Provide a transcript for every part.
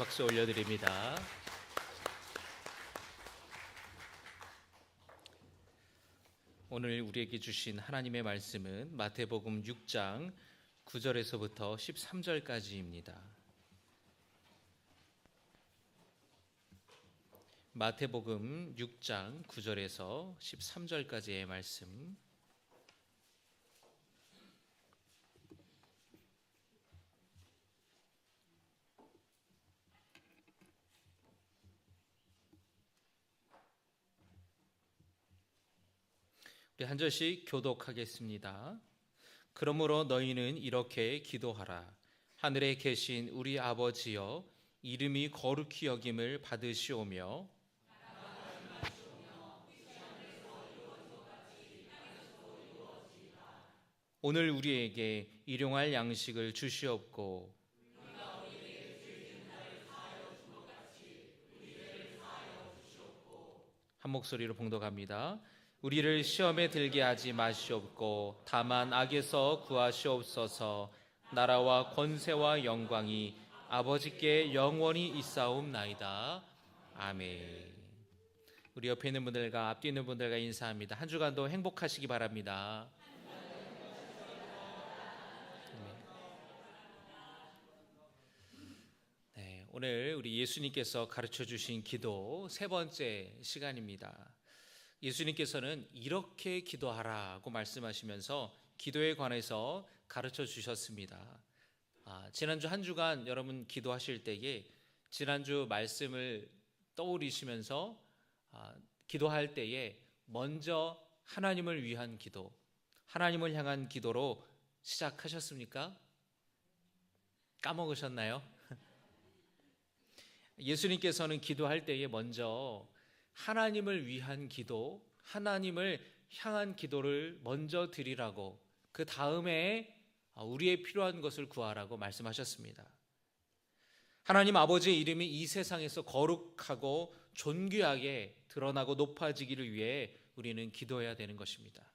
박수 올려드립니다. 오늘 우리에게 주신 하나님의 말씀은 마태복음 6장 9절에서부터 13절까지입니다. 마태복음 6장 9절에서 13절까지의 말씀. 우리 한 절씩 교독하겠습니다. 그러므로 너희는 이렇게 기도하라. 하늘에 계신 우리 아버지여, 이름이 거룩히 여김을 받으시오며 오늘 우리에게 일용할 양식을 주시옵고 한 목소리로 봉독합니다. 우리를 시험에 들게 하지 마시옵고 다만 악에서 구하시옵소서. 나라와 권세와 영광이 아버지께 영원히 있사옵나이다. 아멘. 우리 옆에 있는 분들과 앞뒤 있는 분들과 인사합니다. 한 주간도 행복하시기 바랍니다. 네, 오늘 우리 예수님께서 가르쳐 주신 기도 세 번째 시간입니다. 예수님께서는 이렇게 기도하라고 말씀하시면서 기도에 관해서 가르쳐 주셨습니다. 지난주 한 주간 여러분 기도하실 때에 지난주 말씀을 떠올리시면서 기도할 때에 먼저 하나님을 위한 기도, 하나님을 향한 기도로 시작하셨습니까? 까먹으셨나요? 예수님께서는 기도할 때에 먼저 하나님을 위한 기도, 하나님을 향한 기도를 먼저 드리라고, 그 다음에 우리의 필요한 것을 구하라고 말씀하셨습니다. 하나님 아버지의 이름이 이 세상에서 거룩하고 존귀하게 드러나고 높아지기를 위해 우리는 기도해야 되는 것입니다.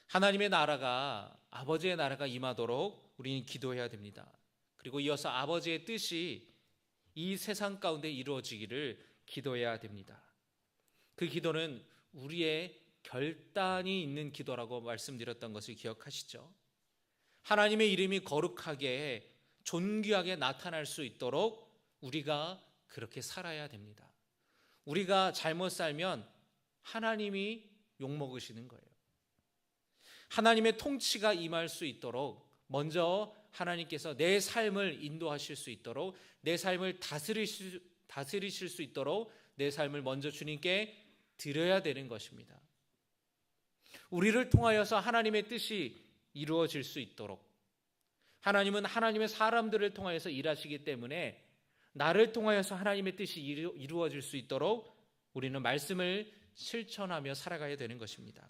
하나님의 나라가, 아버지의 나라가 임하도록 우리는 기도해야 됩니다. 그리고 이어서 아버지의 뜻이 이 세상 가운데 이루어지기를 기도해야 됩니다. 그 기도는 우리의 결단이 있는 기도라고 말씀드렸던 것을 기억하시죠? 하나님의 이름이 거룩하게 존귀하게 나타날 수 있도록 우리가 그렇게 살아야 됩니다. 우리가 잘못 살면 하나님이 욕먹으시는 거예요. 하나님의 통치가 임할 수 있도록 먼저 하나님께서 내 삶을 인도하실 수 있도록, 내 삶을 다스리실 수 있도록 내 삶을 먼저 주님께 드려야 되는 것입니다. 우리를 통하여서 하나님의 뜻이 이루어질 수 있도록, 하나님은 하나님의 사람들을 통하여서 일하시기 때문에 나를 통하여서 하나님의 뜻이 이루어질 수 있도록 우리는 말씀을 실천하며 살아가야 되는 것입니다.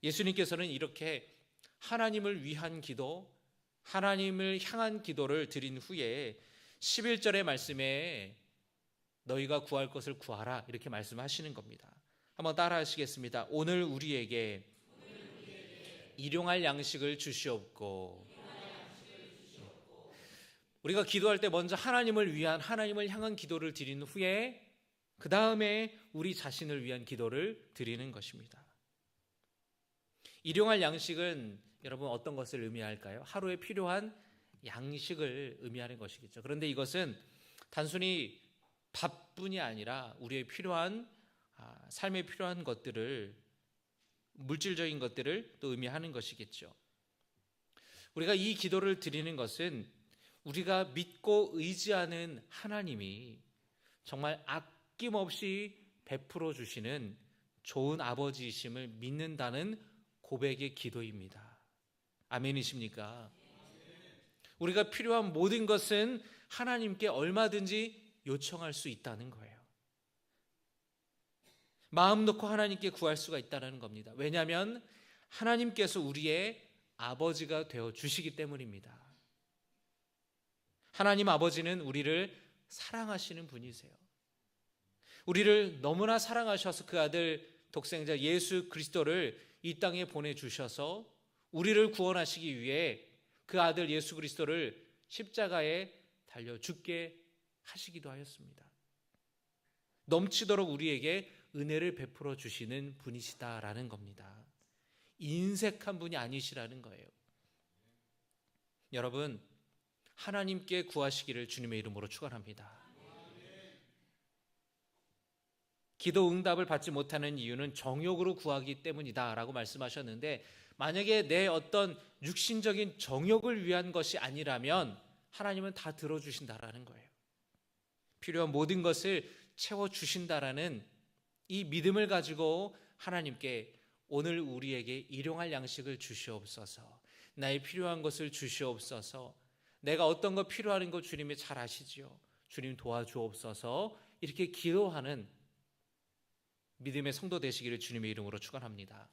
예수님께서는 이렇게 하나님을 위한 기도, 하나님을 향한 기도를 드린 후에 11절의 말씀에 너희가 구할 것을 구하라 이렇게 말씀하시는 겁니다. 한번 따라 하시겠습니다. 오늘 우리에게 일용할 양식을 주시옵고. 우리가 기도할 때 먼저 하나님을 위한, 하나님을 향한 기도를 드린 후에 그 다음에 우리 자신을 위한 기도를 드리는 것입니다. 일용할 양식은 여러분 어떤 것을 의미할까요? 하루에 필요한 양식을 의미하는 것이겠죠. 그런데 이것은 단순히 밥뿐이 아니라 우리의 필요한, 삶에 필요한 것들을, 물질적인 것들을 또 의미하는 것이겠죠. 우리가 이 기도를 드리는 것은 우리가 믿고 의지하는 하나님이 정말 아낌없이 베풀어 주시는 좋은 아버지이심을 믿는다는 고백의 기도입니다. 아멘이십니까? 우리가 필요한 모든 것은 하나님께 얼마든지 요청할 수 있다는 거예요. 마음 놓고 하나님께 구할 수가 있다는 겁니다. 왜냐하면 하나님께서 우리의 아버지가 되어 주시기 때문입니다. 하나님 아버지는 우리를 사랑하시는 분이세요. 우리를 너무나 사랑하셔서 그 아들 독생자 예수 그리스도를 이 땅에 보내주셔서 우리를 구원하시기 위해 그 아들 예수 그리스도를 십자가에 달려 죽게 하시기도 하였습니다. 넘치도록 우리에게 은혜를 베풀어 주시는 분이시다라는 겁니다. 인색한 분이 아니시라는 거예요. 여러분, 하나님께 구하시기를 주님의 이름으로 축원합니다. 기도 응답을 받지 못하는 이유는 정욕으로 구하기 때문이다라고 말씀하셨는데, 만약에 내 어떤 육신적인 정욕을 위한 것이 아니라면 하나님은 다 들어주신다라는 거예요. 필요한 모든 것을 채워주신다라는 이 믿음을 가지고 하나님께 오늘 우리에게 일용할 양식을 주시옵소서, 나의 필요한 것을 주시옵소서, 내가 어떤 거 필요한 거 주님이 잘 아시지요, 주님 도와주옵소서, 이렇게 기도하는 믿음의 성도 되시기를 주님의 이름으로 축원합니다.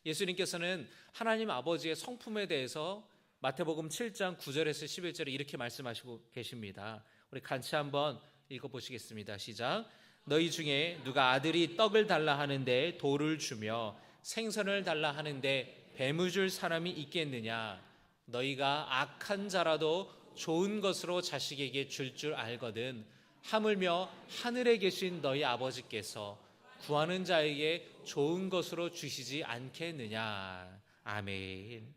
예수님께서는 하나님 아버지의 성품에 대해서 마태복음 7장 9절에서 11절에 이렇게 말씀하시고 계십니다. 우리 같이 한번 읽어보시겠습니다. 시작. 너희 중에 누가 아들이 떡을 달라 하는데 돌을 주며 생선을 달라 하는데 뱀을 줄 사람이 있겠느냐? 너희가 악한 자라도 좋은 것으로 자식에게 줄 알거든 하물며 하늘에 계신 너희 아버지께서 구하는 자에게 좋은 것으로 주시지 않겠느냐. 아멘.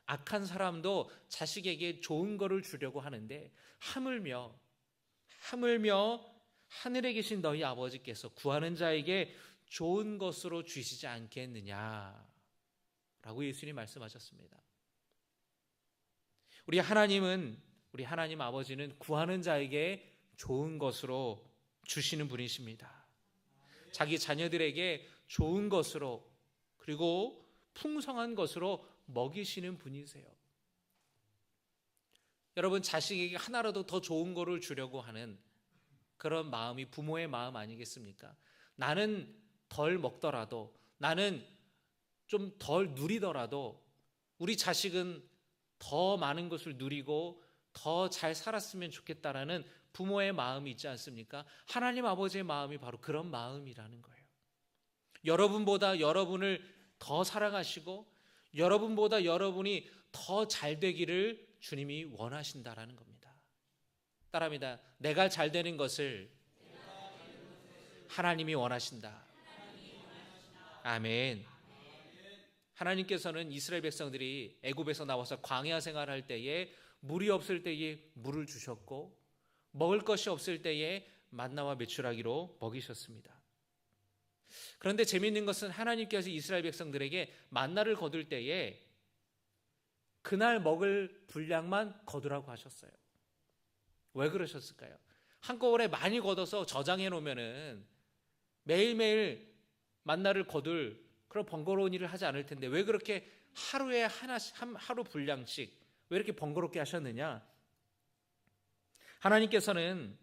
악한 사람도 자식에게 좋은 것을 주려고 하는데 하물며 하늘에 계신 너희 아버지께서 구하는 자에게 좋은 것으로 주시지 않겠느냐 라고 예수님이 말씀하셨습니다. 우리 하나님 아버지는 구하는 자에게 좋은 것으로 주시는 분이십니다. 자기 자녀들에게 좋은 것으로, 그리고 풍성한 것으로 먹이시는 분이세요. 여러분, 자식에게 하나라도 더 좋은 거를 주려고 하는 그런 마음이 부모의 마음 아니겠습니까? 나는 덜 먹더라도, 나는 좀 덜 누리더라도 우리 자식은 더 많은 것을 누리고 더 잘 살았으면 좋겠다라는 부모의 마음이 있지 않습니까? 하나님 아버지의 마음이 바로 그런 마음이라는 거예요. 여러분보다 여러분을 더 사랑하시고 여러분보다 여러분이 더 잘 되기를 주님이 원하신다라는 겁니다. 따라합니다. 내가 잘 되는 것을 하나님이 원하신다. 아멘. 하나님께서는 이스라엘 백성들이 애굽에서 나와서 광야 생활할 때에 물이 없을 때에 물을 주셨고 먹을 것이 없을 때에 만나와 메추라기로 먹이셨습니다. 그런데 재미있는 것은 하나님께서 이스라엘 백성들에게 만나를 거둘 때에 그날 먹을 분량만 거두라고 하셨어요. 왜 그러셨을까요? 한꺼번에 많이 걷어서 저장해 놓으면은 매일매일 만나를 거둘 그런 번거로운 일을 하지 않을 텐데 왜 그렇게 하루에 하루 분량씩 왜 이렇게 번거롭게 하셨느냐? 하나님께서는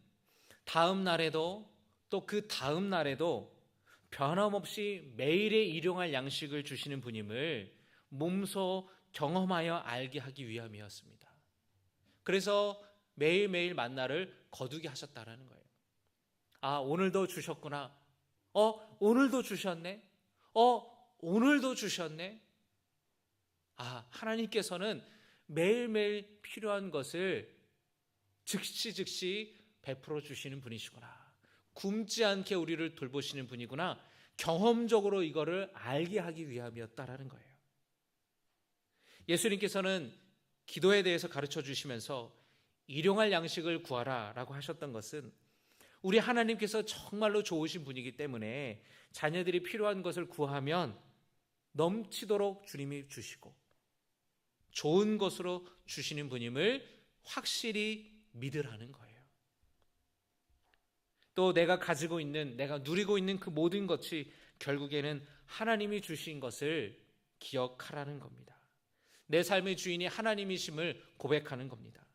다음 날에도 또 그 다음 날에도 변함없이 매일의 일용할 양식을 주시는 분임을 몸소 경험하여 알게 하기 위함이었습니다. 그래서 매일매일 만나를 거두게 하셨다라는 거예요. 아, 오늘도 주셨구나. 오늘도 주셨네. 오늘도 주셨네. 아, 하나님께서는 매일매일 필요한 것을 즉시 베풀어 주시는 분이시구나. 굶지 않게 우리를 돌보시는 분이구나. 경험적으로 이거를 알게 하기 위함이었다라는 거예요. 예수님께서는 기도에 대해서 가르쳐 주시면서 일용할 양식을 구하라 라고 하셨던 것은 우리 하나님께서 정말로 좋으신 분이기 때문에 자녀들이 필요한 것을 구하면 넘치도록 주님이 주시고 좋은 것으로 주시는 분임을 확실히 믿으라는 거예요. 또 내가 가지고 있는, 내가 누리고 있는 그 모든 것이 결국에는 하나님이 주신 것을 기억하라는 겁니다. 내 삶의 주인이 하나님이심을 고백하는 겁니다.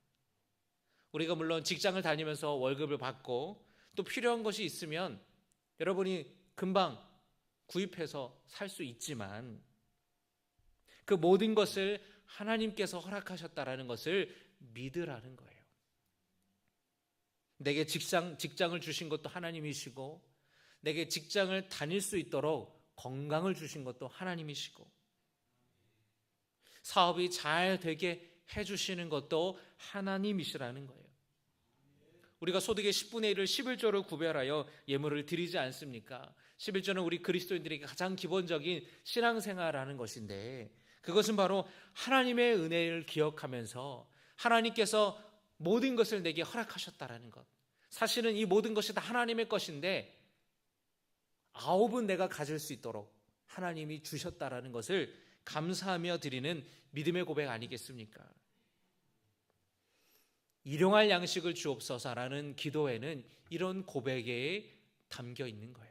우리가 물론 직장을 다니면서 월급을 받고 또 필요한 것이 있으면 여러분이 금방 구입해서 살 수 있지만 그 모든 것을 하나님께서 허락하셨다라는 것을 믿으라는 거예요. 내게 직장을 주신 것도 하나님이시고 내게 직장을 다닐 수 있도록 건강을 주신 것도 하나님이시고 사업이 잘 되게 해주시는 것도 하나님이시라는 거예요. 우리가 소득의 10분의 1을 11조로 구별하여 예물을 드리지 않습니까? 11조는 우리 그리스도인들에게 가장 기본적인 신앙생활하는 것인데, 그것은 바로 하나님의 은혜를 기억하면서 하나님께서 모든 것을 내게 허락하셨다라는 것. 사실은 이 모든 것이 다 하나님의 것인데 9은 내가 가질 수 있도록 하나님이 주셨다라는 것을 감사하며 드리는 믿음의 고백 아니겠습니까? 일용할 양식을 주옵소서라는 기도에는 이런 고백에 담겨 있는 거예요.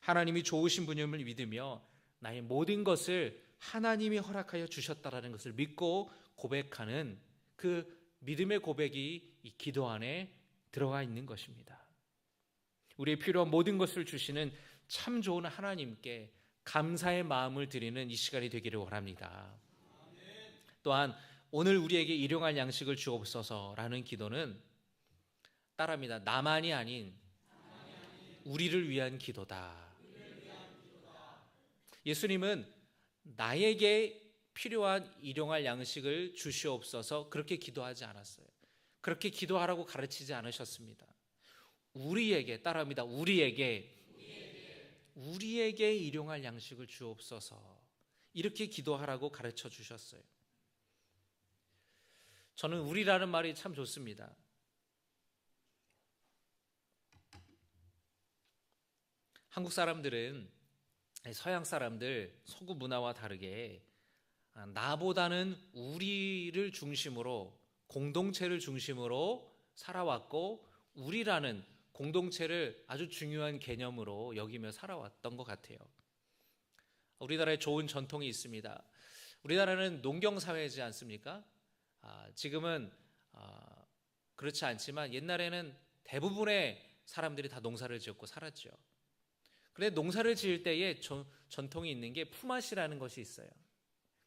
하나님이 좋으신 분임을 믿으며 나의 모든 것을 하나님이 허락하여 주셨다라는 것을 믿고 고백하는 그 믿음의 고백이 이 기도 안에 들어가 있는 것입니다. 우리의 필요한 모든 것을 주시는 참 좋은 하나님께 감사의 마음을 드리는 이 시간이 되기를 원합니다. 또한 오늘 우리에게 일용할 양식을 주옵소서라는 기도는 따라합니다. 나만이 아닌 우리를 위한 기도다. 예수님은 나에게 필요한 일용할 양식을 주시옵소서 그렇게 기도하지 않았어요. 그렇게 기도하라고 가르치지 않으셨습니다. 우리에게, 따라합니다. 우리에게 일용할 양식을 주옵소서 이렇게 기도하라고 가르쳐 주셨어요. 저는 우리라는 말이 참 좋습니다. 한국 사람들은 서양 사람들 서구 문화와 다르게 나보다는 우리를 중심으로, 공동체를 중심으로 살아왔고 우리라는 공동체를 아주 중요한 개념으로 여기며 살아왔던 것 같아요. 우리나라에 좋은 전통이 있습니다. 우리나라는 농경사회지 않습니까? 지금은 그렇지 않지만 옛날에는 대부분의 사람들이 다 농사를 지었고 살았죠. 그런데 농사를 지을 때에 전통이 있는 게 품앗이라는 것이 있어요.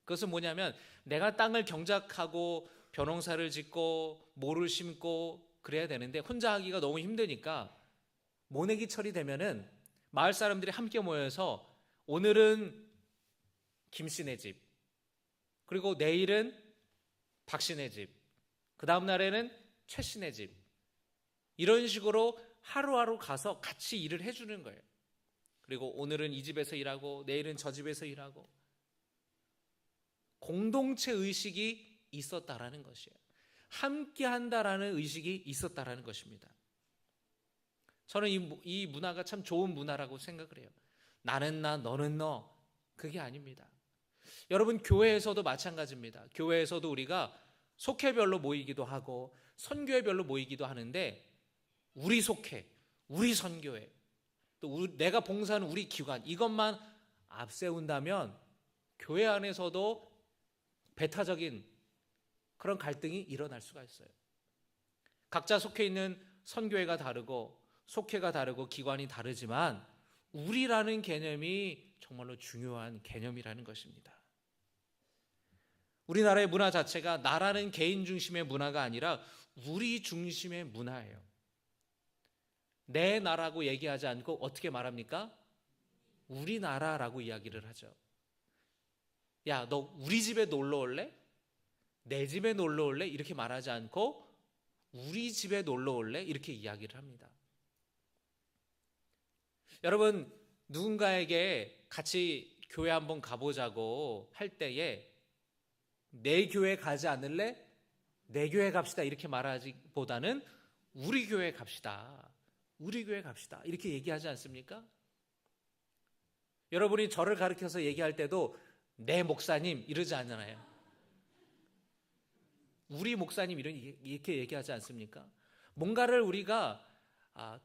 그것은 뭐냐면 내가 땅을 경작하고 벼농사를 짓고 모를 심고 그래야 되는데 혼자 하기가 너무 힘드니까 모내기철이 되면은 마을 사람들이 함께 모여서 오늘은 김씨네 집, 그리고 내일은 박씨네 집, 그 다음 날에는 최씨네 집, 이런 식으로 하루하루 가서 같이 일을 해주는 거예요. 그리고 오늘은 이 집에서 일하고 내일은 저 집에서 일하고 공동체 의식이 있었다라는 것이에요. 함께 한다라는 의식이 있었다라는 것입니다. 저는 이 문화가 참 좋은 문화라고 생각을 해요. 나는 나, 너는 너, 그게 아닙니다. 여러분, 교회에서도 마찬가지입니다. 교회에서도 우리가 속회별로 모이기도 하고 선교회별로 모이기도 하는데 우리 속회, 우리 선교회, 또 내가 봉사하는 우리 기관, 이것만 앞세운다면 교회 안에서도 배타적인 그런 갈등이 일어날 수가 있어요. 각자 속해 있는 선교회가 다르고 속회가 다르고 기관이 다르지만 우리라는 개념이 정말로 중요한 개념이라는 것입니다. 우리나라의 문화 자체가 나라는 개인 중심의 문화가 아니라 우리 중심의 문화예요. 내 나라고 얘기하지 않고 어떻게 말합니까? 우리나라라고 이야기를 하죠. 야, 너 우리 집에 놀러 올래? 내 집에 놀러 올래? 이렇게 말하지 않고 우리 집에 놀러 올래? 이렇게 이야기를 합니다. 여러분, 누군가에게 같이 교회 한번 가보자고 할 때에 내 교회 가지 않을래? 내 교회 갑시다 이렇게 말하기보다는 우리 교회 갑시다, 우리 교회 갑시다 이렇게 얘기하지 않습니까? 여러분이 저를 가리켜서 얘기할 때도 내 목사님 이러지 않잖아요. 우리 목사님 이렇게 얘기하지 않습니까? 뭔가를 우리가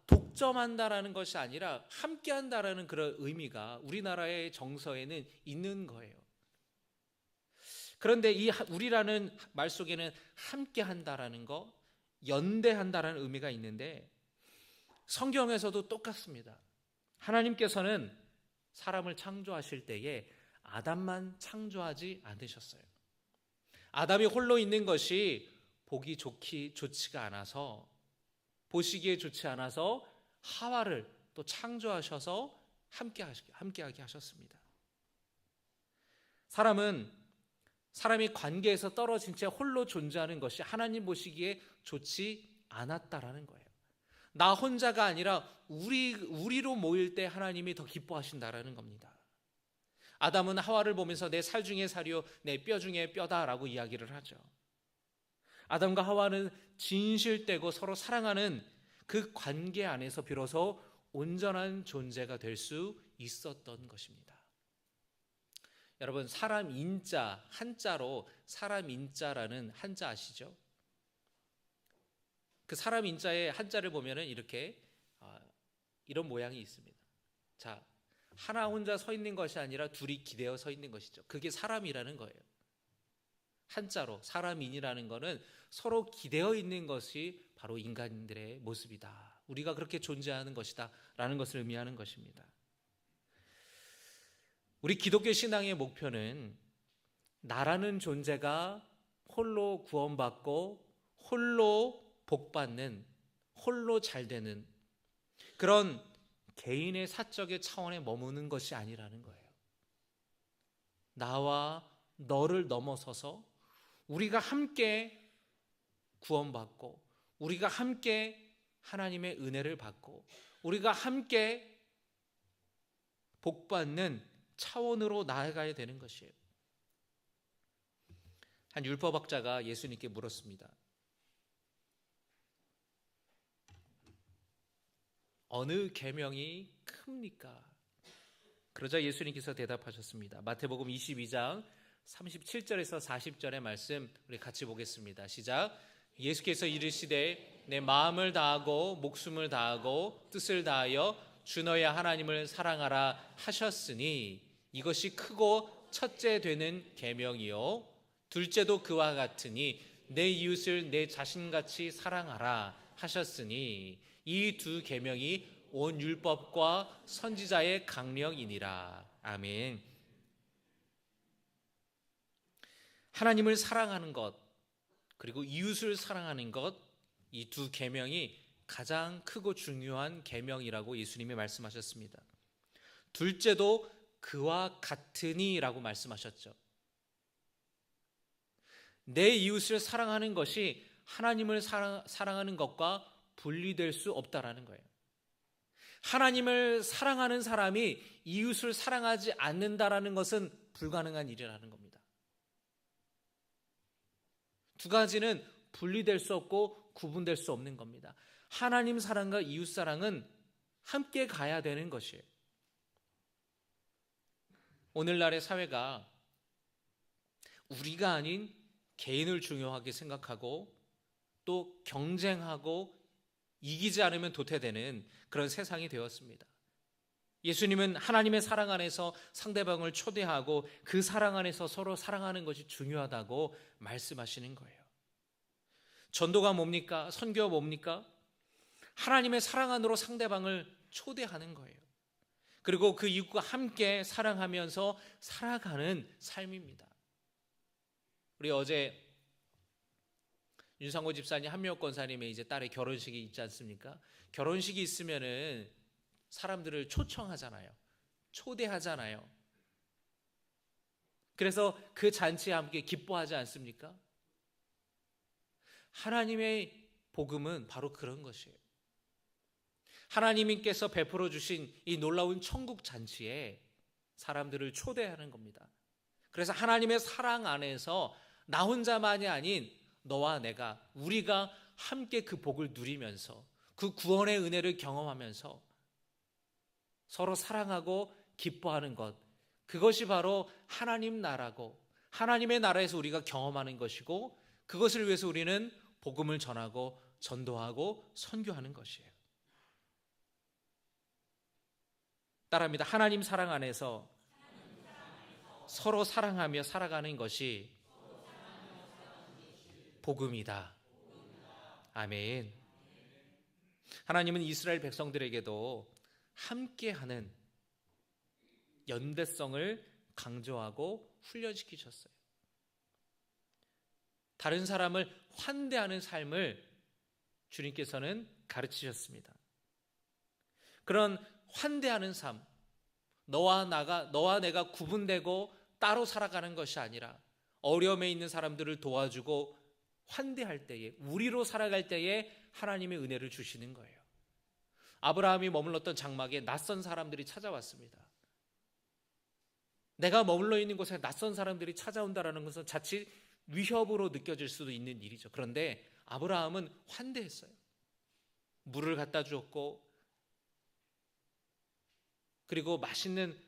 독점한다라는 것이 아니라 함께한다라는 그런 의미가 우리나라의 정서에는 있는 거예요. 그런데 이 우리라는 말 속에는 함께한다라는 거, 연대한다라는 의미가 있는데 성경에서도 똑같습니다. 하나님께서는 사람을 창조하실 때에 아담만 창조하지 않으셨어요. 아담이 홀로 있는 것이 보기 좋지가 않아서, 보시기에 좋지 않아서 하와를 또 창조하셔서 함께하게 하셨습니다. 사람은 사람이 관계에서 떨어진 채 홀로 존재하는 것이 하나님 보시기에 좋지 않았다라는 거예요. 나 혼자가 아니라 우리로 모일 때 하나님이 더 기뻐하신다라는 겁니다. 아담은 하와를 보면서 내 살 중에 살이요 내 뼈 중에 뼈다라고 이야기를 하죠. 아담과 하와는 진실되고 서로 사랑하는 그 관계 안에서 비로소 온전한 존재가 될 수 있었던 것입니다. 여러분, 사람 인자, 한자로 사람 인자라는 한자 아시죠? 그 사람 인자의 한자를 보면은 이렇게 이런 모양이 있습니다. 자, 하나 혼자 서 있는 것이 아니라 둘이 기대어 서 있는 것이죠. 그게 사람이라는 거예요. 한자로 사람인이라는 것은 서로 기대어 있는 것이 바로 인간들의 모습이다. 우리가 그렇게 존재하는 것이다 라는 것을 의미하는 것입니다. 우리 기독교 신앙의 목표는 나라는 존재가 홀로 구원받고 홀로 복받는, 홀로 잘되는 그런 개인의 사적의 차원에 머무는 것이 아니라는 거예요. 나와 너를 넘어서서 우리가 함께 구원받고 우리가 함께 하나님의 은혜를 받고 우리가 함께 복받는 차원으로 나아가야 되는 것이에요. 한 율법학자가 예수님께 물었습니다. 어느 계명이 큽니까? 그러자 예수님께서 대답하셨습니다. 마태복음 22장 37절에서 40절의 말씀 우리 같이 보겠습니다. 시작. 예수께서 이르시되 내 마음을 다하고 목숨을 다하고 뜻을 다하여 주 너의 하나님을 사랑하라 하셨으니 이것이 크고 첫째 되는 계명이요 둘째도 그와 같으니 내 이웃을 내 자신같이 사랑하라 하셨으니 이 두 계명이 온 율법과 선지자의 강령이니라. 아멘. 하나님을 사랑하는 것 그리고 이웃을 사랑하는 것, 이 두 계명이 가장 크고 중요한 계명이라고 예수님이 말씀하셨습니다. 둘째도 그와 같으니라고 말씀하셨죠. 내 이웃을 사랑하는 것이 하나님을 사랑하는 것과 분리될 수 없다라는 거예요. 하나님을 사랑하는 사람이 이웃을 사랑하지 않는다라는 것은 불가능한 일이라는 겁니다. 두 가지는 분리될 수 없고 구분될 수 없는 겁니다. 하나님 사랑과 이웃 사랑은 함께 가야 되는 것이에요. 오늘날의 사회가 우리가 아닌 개인을 중요하게 생각하고 또 경쟁하고 이기지 않으면 도태되는 그런 세상이 되었습니다. 예수님은 하나님의 사랑 안에서 상대방을 초대하고 그 사랑 안에서 서로 사랑하는 것이 중요하다고 말씀하시는 거예요. 전도가 뭡니까? 선교가 뭡니까? 하나님의 사랑 안으로 상대방을 초대하는 거예요. 그리고 그 이웃과 함께 사랑하면서 살아가는 삶입니다. 우리 어제 윤상호 집사님, 한미옥 권사님의 이제 딸의 결혼식이 있지 않습니까? 결혼식이 있으면은 사람들을 초청하잖아요. 초대하잖아요. 그래서 그 잔치에 함께 기뻐하지 않습니까? 하나님의 복음은 바로 그런 것이에요. 하나님께서 베풀어 주신 이 놀라운 천국 잔치에 사람들을 초대하는 겁니다. 그래서 하나님의 사랑 안에서 나 혼자만이 아닌 너와 내가, 우리가 함께 그 복을 누리면서 그 구원의 은혜를 경험하면서 서로 사랑하고 기뻐하는 것, 그것이 바로 하나님 나라고 하나님의 나라에서 우리가 경험하는 것이고 그것을 위해서 우리는 복음을 전하고 전도하고 선교하는 것이에요. 따라합니다. 하나님 사랑 안에서 서로 사랑하며 살아가는 것이 복음이다. 아멘. 하나님은 이스라엘 백성들에게도 함께하는 연대성을 강조하고 훈련시키셨어요. 다른 사람을 환대하는 삶을 주님께서는 가르치셨습니다. 그런 환대하는 삶, 너와 내가 구분되고 따로 살아가는 것이 아니라 어려움에 있는 사람들을 도와주고 환대할 때에, 우리로 살아갈 때에 하나님의 은혜를 주시는 거예요. 아브라함이 머물렀던 장막에 낯선 사람들이 찾아왔습니다. 내가 머물러 있는 곳에 낯선 사람들이 찾아온다는 것은 자칫 위협으로 느껴질 수도 있는 일이죠. 그런데 아브라함은 환대했어요. 물을 갖다 주었고, 그리고 맛있는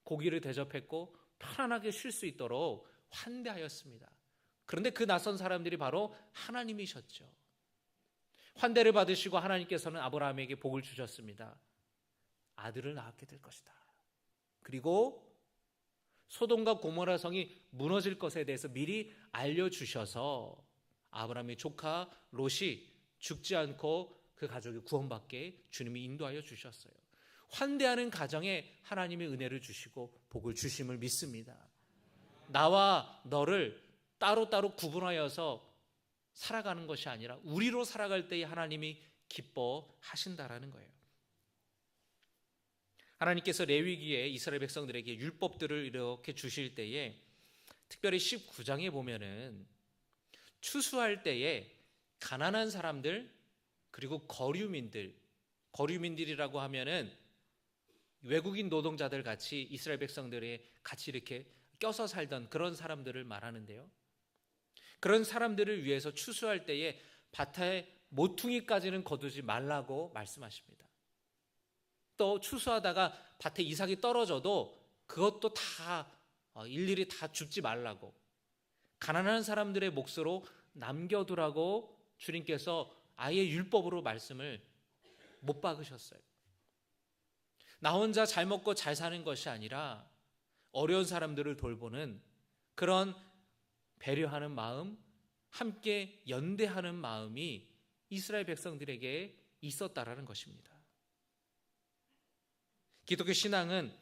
고기를 대접했고, 편안하게 쉴 수 있도록 환대하였습니다. 그런데 그 낯선 사람들이 바로 하나님이셨죠. 환대를 받으시고 하나님께서는 아브라함에게 복을 주셨습니다. 아들을 낳게 될 것이다. 그리고 소돔과 고모라 성이 무너질 것에 대해서 미리 알려주셔서 아브라함의 조카 롯이 죽지 않고 그 가족이 구원받게 주님이 인도하여 주셨어요. 환대하는 가정에 하나님의 은혜를 주시고 복을 주심을 믿습니다. 나와 너를 따로따로 구분하여서 살아가는 것이 아니라 우리로 살아갈 때에 하나님이 기뻐하신다라는 거예요. 하나님께서 레위기에 이스라엘 백성들에게 율법들을 이렇게 주실 때에 특별히 19장에 보면은 추수할 때에 가난한 사람들 그리고 거류민들이라고 하면은 외국인 노동자들 같이 이스라엘 백성들의 같이 이렇게 껴서 살던 그런 사람들을 말하는데요. 그런 사람들을 위해서 추수할 때에 밭에 모퉁이까지는 거두지 말라고 말씀하십니다. 또 추수하다가 밭에 이삭이 떨어져도 그것도 다 일일이 다 줍지 말라고, 가난한 사람들의 몫으로 남겨두라고 주님께서 아예 율법으로 말씀을 못 박으셨어요. 나 혼자 잘 먹고 잘 사는 것이 아니라 어려운 사람들을 돌보는 그런 배려하는 마음, 함께 연대하는 마음이 이스라엘 백성들에게 있었다라는 것입니다. 기독교 신앙은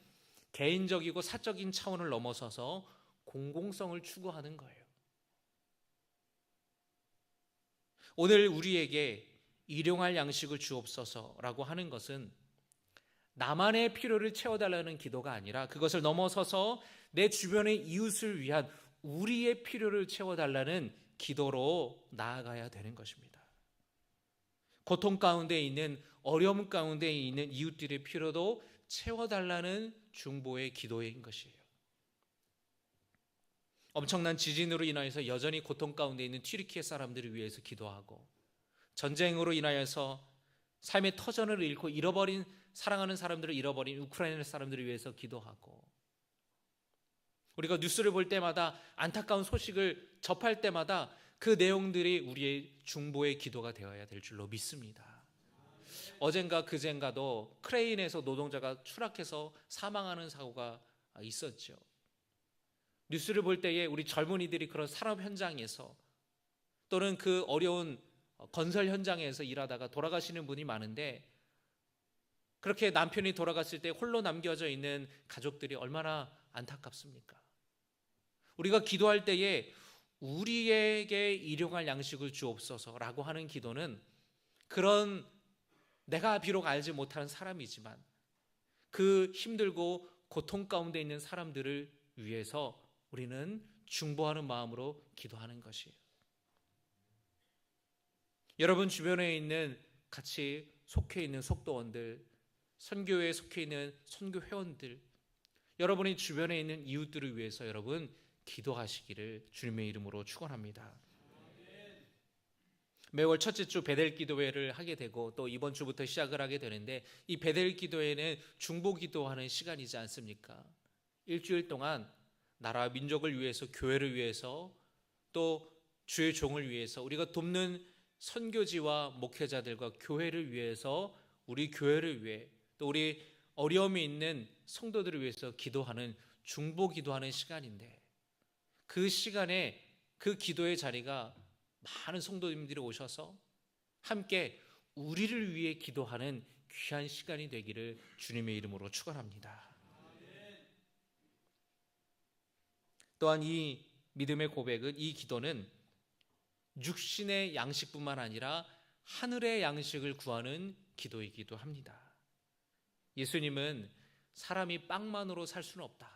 개인적이고 사적인 차원을 넘어서서 공공성을 추구하는 거예요. 오늘 우리에게 일용할 양식을 주옵소서라고 하는 것은 나만의 필요를 채워달라는 기도가 아니라 그것을 넘어서서 내 주변의 이웃을 위한 우리의 필요를 채워달라는 기도로 나아가야 되는 것입니다. 고통 가운데 있는, 어려움 가운데 있는 이웃들의 필요도 채워달라는 중보의 기도인 것이에요. 엄청난 지진으로 인하여서 여전히 고통 가운데 있는 튀르키예 사람들을 위해서 기도하고, 전쟁으로 인하여서 삶의 터전을 잃고 잃어버린, 사랑하는 사람들을 잃어버린 우크라이나 사람들을 위해서 기도하고, 우리가 뉴스를 볼 때마다 안타까운 소식을 접할 때마다 그 내용들이 우리의 중보의 기도가 되어야 될 줄로 믿습니다. 어젠가 그젠가도 크레인에서 노동자가 추락해서 사망하는 사고가 있었죠. 뉴스를 볼 때에 우리 젊은이들이 그런 산업 현장에서 또는 그 어려운 건설 현장에서 일하다가 돌아가시는 분이 많은데, 그렇게 남편이 돌아갔을 때 홀로 남겨져 있는 가족들이 얼마나 안타깝습니까? 우리가 기도할 때에 우리에게 일용할 양식을 주옵소서라고 하는 기도는, 그런 내가 비록 알지 못하는 사람이지만 그 힘들고 고통 가운데 있는 사람들을 위해서 우리는 중보하는 마음으로 기도하는 것이에요. 여러분 주변에 있는, 같이 속해 있는 속도원들, 선교회에 속해 있는 선교 회원들, 여러분의 주변에 있는 이웃들을 위해서 여러분 기도하시기를 주님의 이름으로 축원합니다. 매월 첫째 주 베델 기도회를 하게 되고 또 이번 주부터 시작을 하게 되는데, 이 베델 기도회는 중보 기도하는 시간이지 않습니까? 일주일 동안 나라 민족을 위해서, 교회를 위해서, 또 주의 종을 위해서, 우리가 돕는 선교지와 목회자들과 교회를 위해서, 우리 교회를 위해, 또 우리 어려움이 있는 성도들을 위해서 기도하는, 중보 기도하는 시간인데, 그 시간에 그 기도의 자리가 많은 성도님들이 오셔서 함께 우리를 위해 기도하는 귀한 시간이 되기를 주님의 이름으로 축원합니다. 또한 이 믿음의 고백은, 이 기도는 육신의 양식뿐만 아니라 하늘의 양식을 구하는 기도이기도 합니다. 예수님은 사람이 빵만으로 살 수는 없다,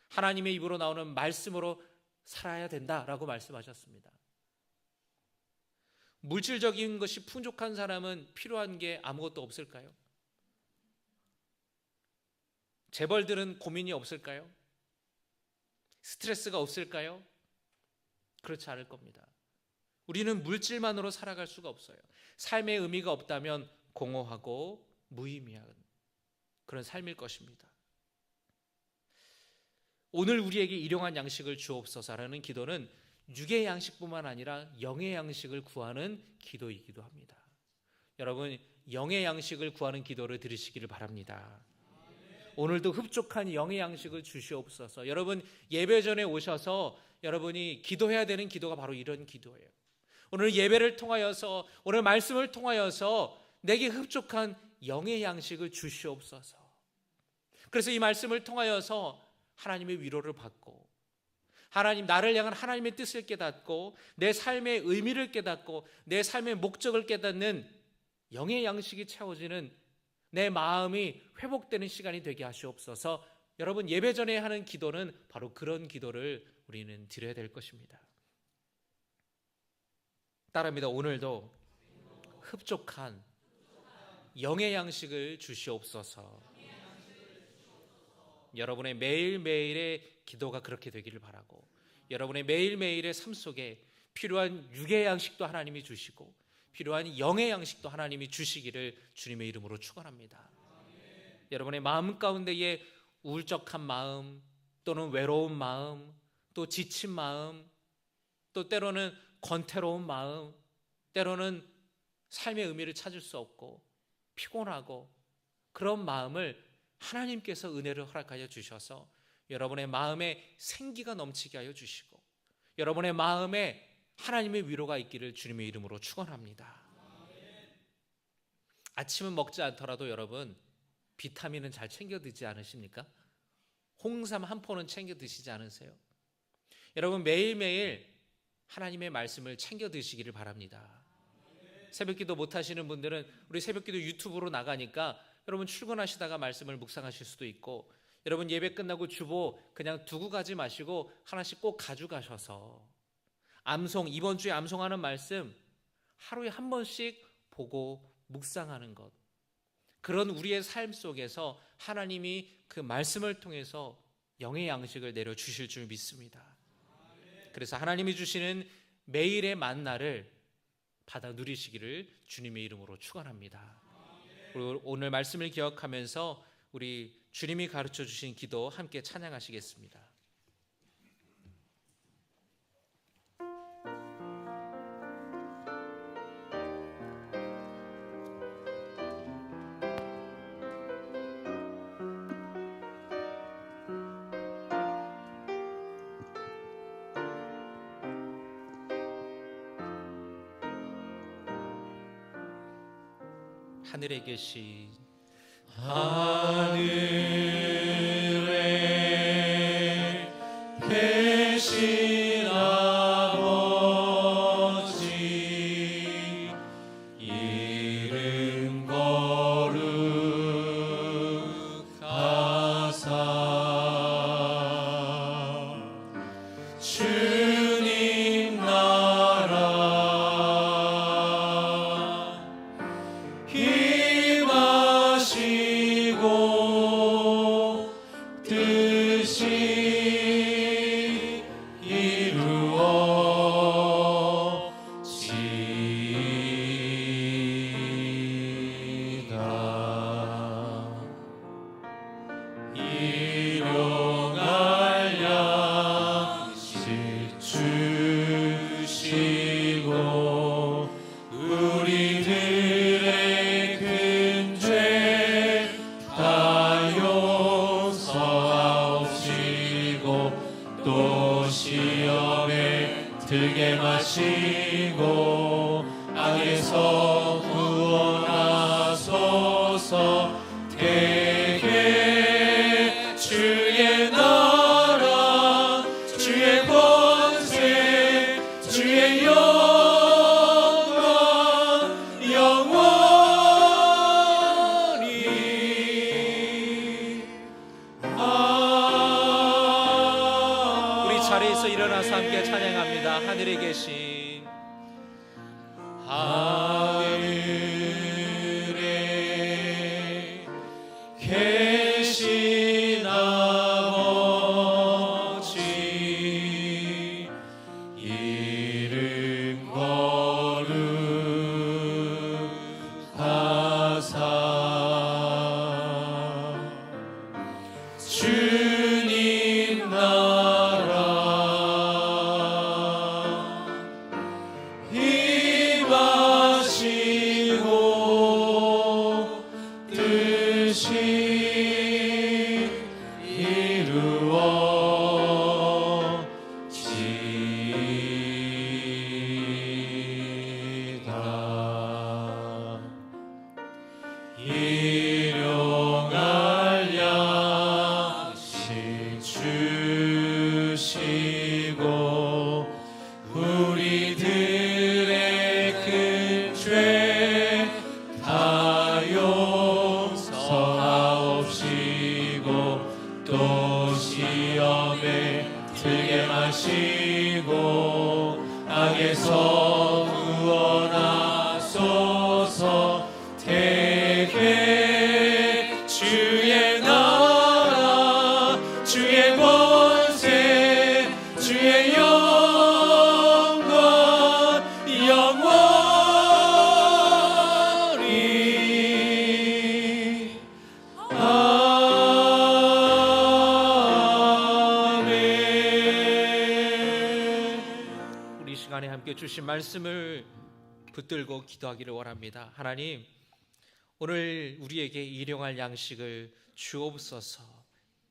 하나님의 입으로 나오는 말씀으로 살아야 된다라고 말씀하셨습니다. 물질적인 것이 풍족한 사람은 필요한 게 아무것도 없을까요? 재벌들은 고민이 없을까요? 스트레스가 없을까요? 그렇지 않을 겁니다. 우리는 물질만으로 살아갈 수가 없어요. 삶의 의미가 없다면 공허하고 무의미한 그런 삶일 것입니다. 오늘 우리에게 일용할 양식을 주옵소서라는 기도는 육의 양식뿐만 아니라 영의 양식을 구하는 기도이기도 합니다. 여러분, 영의 양식을 구하는 기도를 들으시기를 바랍니다. 오늘도 흡족한 영의 양식을 주시옵소서. 여러분, 예배 전에 오셔서 여러분이 기도해야 되는 기도가 바로 이런 기도예요. 오늘 예배를 통하여서, 오늘 말씀을 통하여서 내게 흡족한 영의 양식을 주시옵소서. 그래서 이 말씀을 통하여서 하나님의 위로를 받고, 하나님, 나를 향한 하나님의 뜻을 깨닫고, 내 삶의 의미를 깨닫고, 내 삶의 목적을 깨닫는 영의 양식이 채워지는 내 마음이 회복되는 시간이 되게 하시옵소서. 여러분, 예배 전에 하는 기도는 바로 그런 기도를 우리는 드려야 될 것입니다. 따라합니다. 오늘도 흡족한 영의 양식을 주시옵소서. 여러분의 매일매일의 기도가 그렇게 되기를 바라고, 여러분의 매일매일의 삶 속에 필요한 육의 양식도 하나님이 주시고 필요한 영의 양식도 하나님이 주시기를 주님의 이름으로 축원합니다. 여러분의 마음 가운데에 우울적한 마음, 또는 외로운 마음, 또 지친 마음, 또 때로는 권태로운 마음, 때로는 삶의 의미를 찾을 수 없고 피곤하고 그런 마음을 하나님께서 은혜를 허락하여 주셔서 여러분의 마음에 생기가 넘치게 하여 주시고 여러분의 마음에 하나님의 위로가 있기를 주님의 이름으로 축원합니다. 아침은 먹지 않더라도 여러분 비타민은 잘 챙겨 드지 않으십니까? 홍삼 한 포는 챙겨 드시지 않으세요? 여러분 매일매일 하나님의 말씀을 챙겨 드시기를 바랍니다. 새벽기도 못하시는 분들은 우리 새벽기도 유튜브로 나가니까 여러분 출근하시다가 말씀을 묵상하실 수도 있고, 여러분 예배 끝나고 주보 그냥 두고 가지 마시고 하나씩 꼭 가져가셔서 암송, 이번 주에 암송하는 말씀 하루에 한 번씩 보고 묵상하는 것, 그런 우리의 삶 속에서 하나님이 그 말씀을 통해서 영의 양식을 내려주실 줄 믿습니다. 그래서 하나님이 주시는 매일의 만나를 받아 누리시기를 주님의 이름으로 축원합니다. 오늘 말씀을 기억하면서 우리 주님이 가르쳐 주신 기도 함께 찬양하시겠습니다. 하늘에 계신 아버지 이름 거룩하사 주님 나라 또 시험에 들게 마시고 악에서 구원하소서. 대개 주의 나라 주의 권세 주의 영광 영원히 자리에서 일어나서 하늘에 계신 하늘에 계신 아버지 이름 거룩하사 주님 나라 임하시고 뜻이 이루어지다. 일용할 양식 주시고 우리들의 큰 죄 다 용서하옵시고 또 시험에 들게 마시고 악에서 구원하소서. 대개 주의 나라 주의 권세 주의 영광 영원히 아멘. 우리 시간에 함께 주신 말씀을 붙들고 기도하기를 원합니다. 하나님, 오늘 우리에게 일용할 양식을 주옵소서.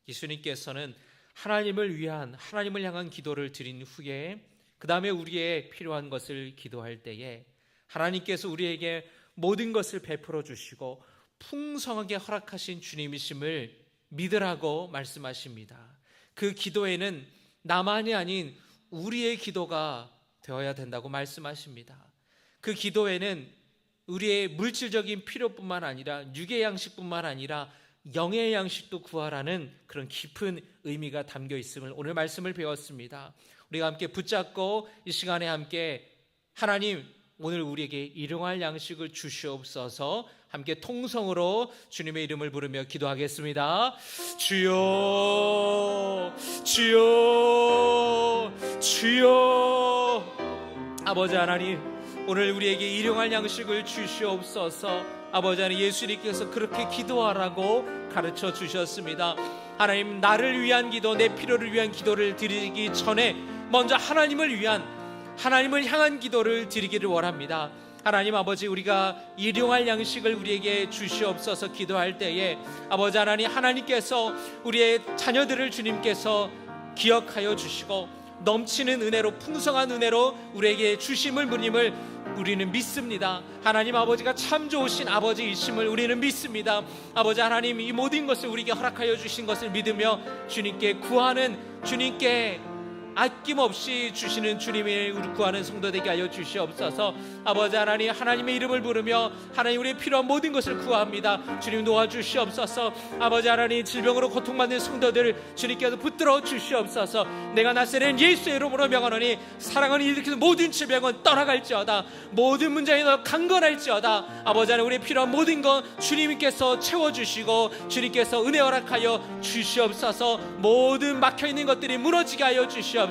예수님께서는 하나님을 위한, 하나님을 향한 기도를 드린 후에 그 다음에 우리의 필요한 것을 기도할 때에 하나님께서 우리에게 모든 것을 베풀어 주시고 풍성하게 허락하신 주님이심을 믿으라고 말씀하십니다. 그 기도에는 나만이 아닌 우리의 기도가 되어야 된다고 말씀하십니다. 그 기도에는 우리의 물질적인 필요뿐만 아니라 육의 양식뿐만 아니라 영의 양식도 구하라는 그런 깊은 의미가 담겨 있음을 오늘 말씀을 배웠습니다. 우리가 함께 붙잡고 이 시간에 함께 하나님, 오늘 우리에게 일용할 양식을 주시옵소서. 함께 통성으로 주님의 이름을 부르며 기도하겠습니다. 주여, 주여, 주여. 아버지 하나님, 오늘 우리에게 일용할 양식을 주시옵소서. 아버지 하나님, 예수님께서 그렇게 기도하라고 가르쳐 주셨습니다. 하나님, 나를 위한 기도, 내 필요를 위한 기도를 드리기 전에 먼저 하나님을 위한, 하나님을 향한 기도를 드리기를 원합니다. 하나님 아버지, 우리가 일용할 양식을 우리에게 주시옵소서 기도할 때에 아버지 하나님, 하나님께서 우리의 자녀들을 주님께서 기억하여 주시고 넘치는 은혜로, 풍성한 은혜로 우리에게 주심을 무님을 우리는 믿습니다. 하나님 아버지가 참 좋으신 아버지이심을 우리는 믿습니다. 아버지 하나님, 이 모든 것을 우리에게 허락하여 주신 것을 믿으며 주님께 구하는, 주님께 아낌없이 주시는 주님을 우리 구하는 성도 되게 하여 주시옵소서. 아버지 하나님, 하나님의 이름을 부르며 하나님 우리의 필요한 모든 것을 구합니다. 주님 도와주시옵소서. 아버지 하나님, 질병으로 고통받는 성도들 주님께서 붙들어 주시옵소서. 내가 나세는 예수의 이름으로 명하노니 사랑하는 이들께서 모든 질병은 떠나갈지어다. 모든 문제에 너 강건할지어다. 아버지 하나님, 우리의 필요한 모든 것 주님께서 채워주시고 주님께서 은혜 허락하여 주시옵소서. 모든 막혀있는 것들이 무너지게 하여 주시옵소서.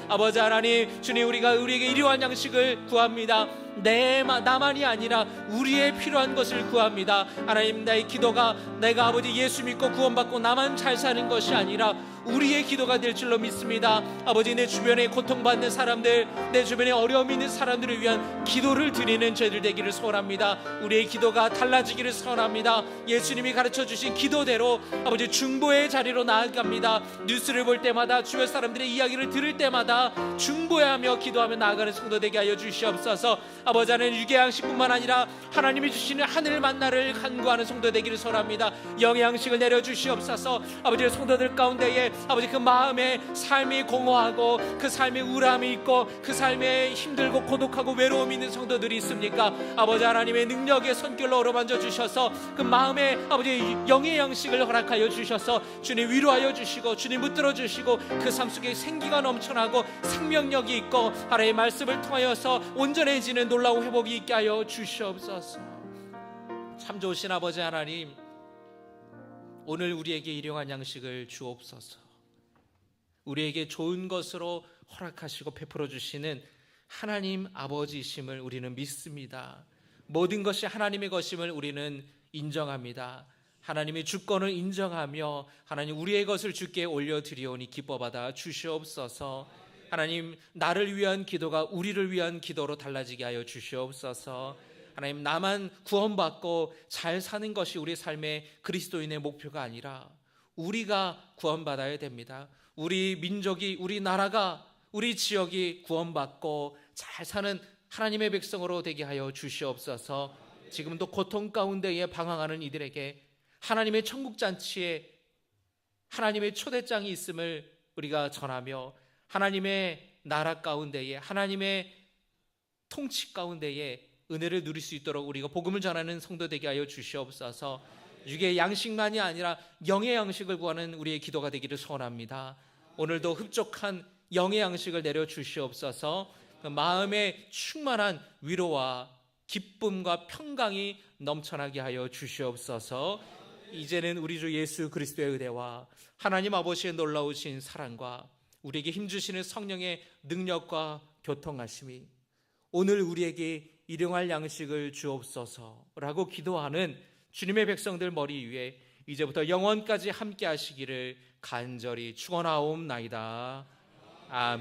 아버지 하나님, 주님, 우리에게 일용할 양식을 구합니다. 나만이 아니라 우리의 필요한 것을 구합니다. 하나님, 나의 기도가 내가 아버지 예수 믿고 구원받고 나만 잘 사는 것이 아니라 우리의 기도가 될 줄로 믿습니다. 아버지, 내 주변에 고통받는 사람들, 내 주변에 어려움이 있는 사람들을 위한 기도를 드리는 저희들 되기를 소원합니다. 우리의 기도가 달라지기를 소원합니다. 예수님이 가르쳐주신 기도대로 아버지 중보의 자리로 나아갑니다. 뉴스를 볼 때마다, 주변 사람들의 이야기를 들을 때마다 중보하며 기도하며 나아가는 성도 되게 하여 주시옵소서. 아버지 하나님, 육의 양식뿐만 아니라 하나님이 주시는 하늘 만나를 간구하는 성도 되기를 소원합니다. 영의 양식을 내려주시옵소서. 아버지, 성도들 가운데에 아버지 그 마음에 삶이 공허하고 그 삶에 우울함이 있고 그 삶에 힘들고 고독하고 외로움이 있는 성도들이 있습니까? 아버지 하나님의 능력의 손길로 어루만져 주셔서 그 마음에 아버지 영의 양식을 허락하여 주셔서 주님 위로하여 주시고 주님 붙들어 주시고 그 삶 속에 생기가 넘쳐나고 생명력이 있고 하나님의 말씀을 통하여서 온전해지는 놀라운 회복이 있게 하여 주시옵소서. 참 좋으신 아버지 하나님, 오늘 우리에게 일용할 양식을 주옵소서. 우리에게 좋은 것으로 허락하시고 베풀어 주시는 하나님 아버지이심을 우리는 믿습니다. 모든 것이 하나님의 것임을 우리는 인정합니다. 하나님의 주권을 인정하며 하나님 우리의 것을 주께 올려드리오니 기뻐받아 주시옵소서. 하나님 나를 위한 기도가 우리를 위한 기도로 달라지게 하여 주시옵소서. 하나님 나만 구원받고 잘 사는 것이 우리 삶의 그리스도인의 목표가 아니라 우리가 구원받아야 됩니다. 우리 민족이, 우리 나라가, 우리 지역이 구원받고 잘 사는 하나님의 백성으로 되게 하여 주시옵소서. 지금도 고통 가운데에 방황하는 이들에게 하나님의 천국잔치에 하나님의 초대장이 있음을 우리가 전하며 하나님의 나라 가운데에 하나님의 통치 가운데에 은혜를 누릴 수 있도록 우리가 복음을 전하는 성도 되게 하여 주시옵소서. 육의 양식만이 아니라 영의 양식을 구하는 우리의 기도가 되기를 소원합니다. 오늘도 흡족한 영의 양식을 내려 주시옵소서. 그 마음에 충만한 위로와 기쁨과 평강이 넘쳐나게 하여 주시옵소서. 이제는 우리 주 예수 그리스도의 은혜와 하나님 아버지의 놀라우신 사랑과 우리에게 힘주시는 성령의 능력과 교통하심이 오늘 우리에게 일용할 양식을 주옵소서라고 기도하는 주님의 백성들 머리 위에 이제부터 영원까지 함께 하시기를 간절히 축원하옵나이다. 아멘.